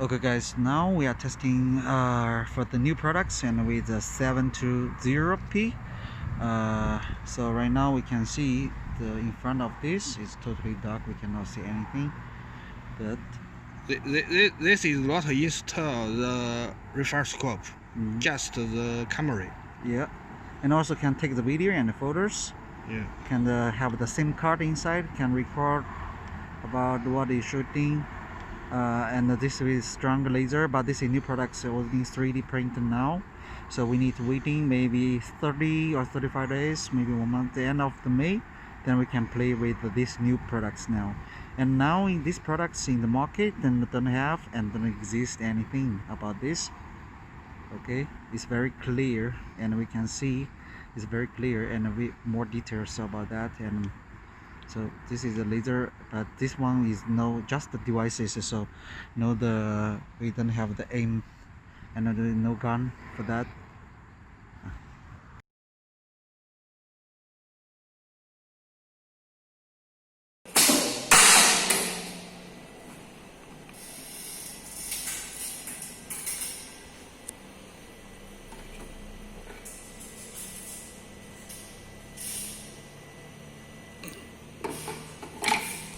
Okay guys, now we are testing for the new products and with the 720p. So right now we can see the in front of this is totally dark, we cannot see anything, but this is not install the Riflescope, just the camera. yeah, and also can take the video and the photos. Yeah. Can have the SIM card inside, can record about what is shooting. And this is strong laser, but this is new products only 3D printed now, so we need to waiting maybe 30 or 35 days, maybe 1 month, the end of the May, then we can play with these new products now. And now in these products in the market, then don't have and don't exist anything about this. Okay, it's very clear and we can see it's very clear and we more details about that. And so this is a laser, but this one is no just the devices, so no, we don't have the aim and no gun for that.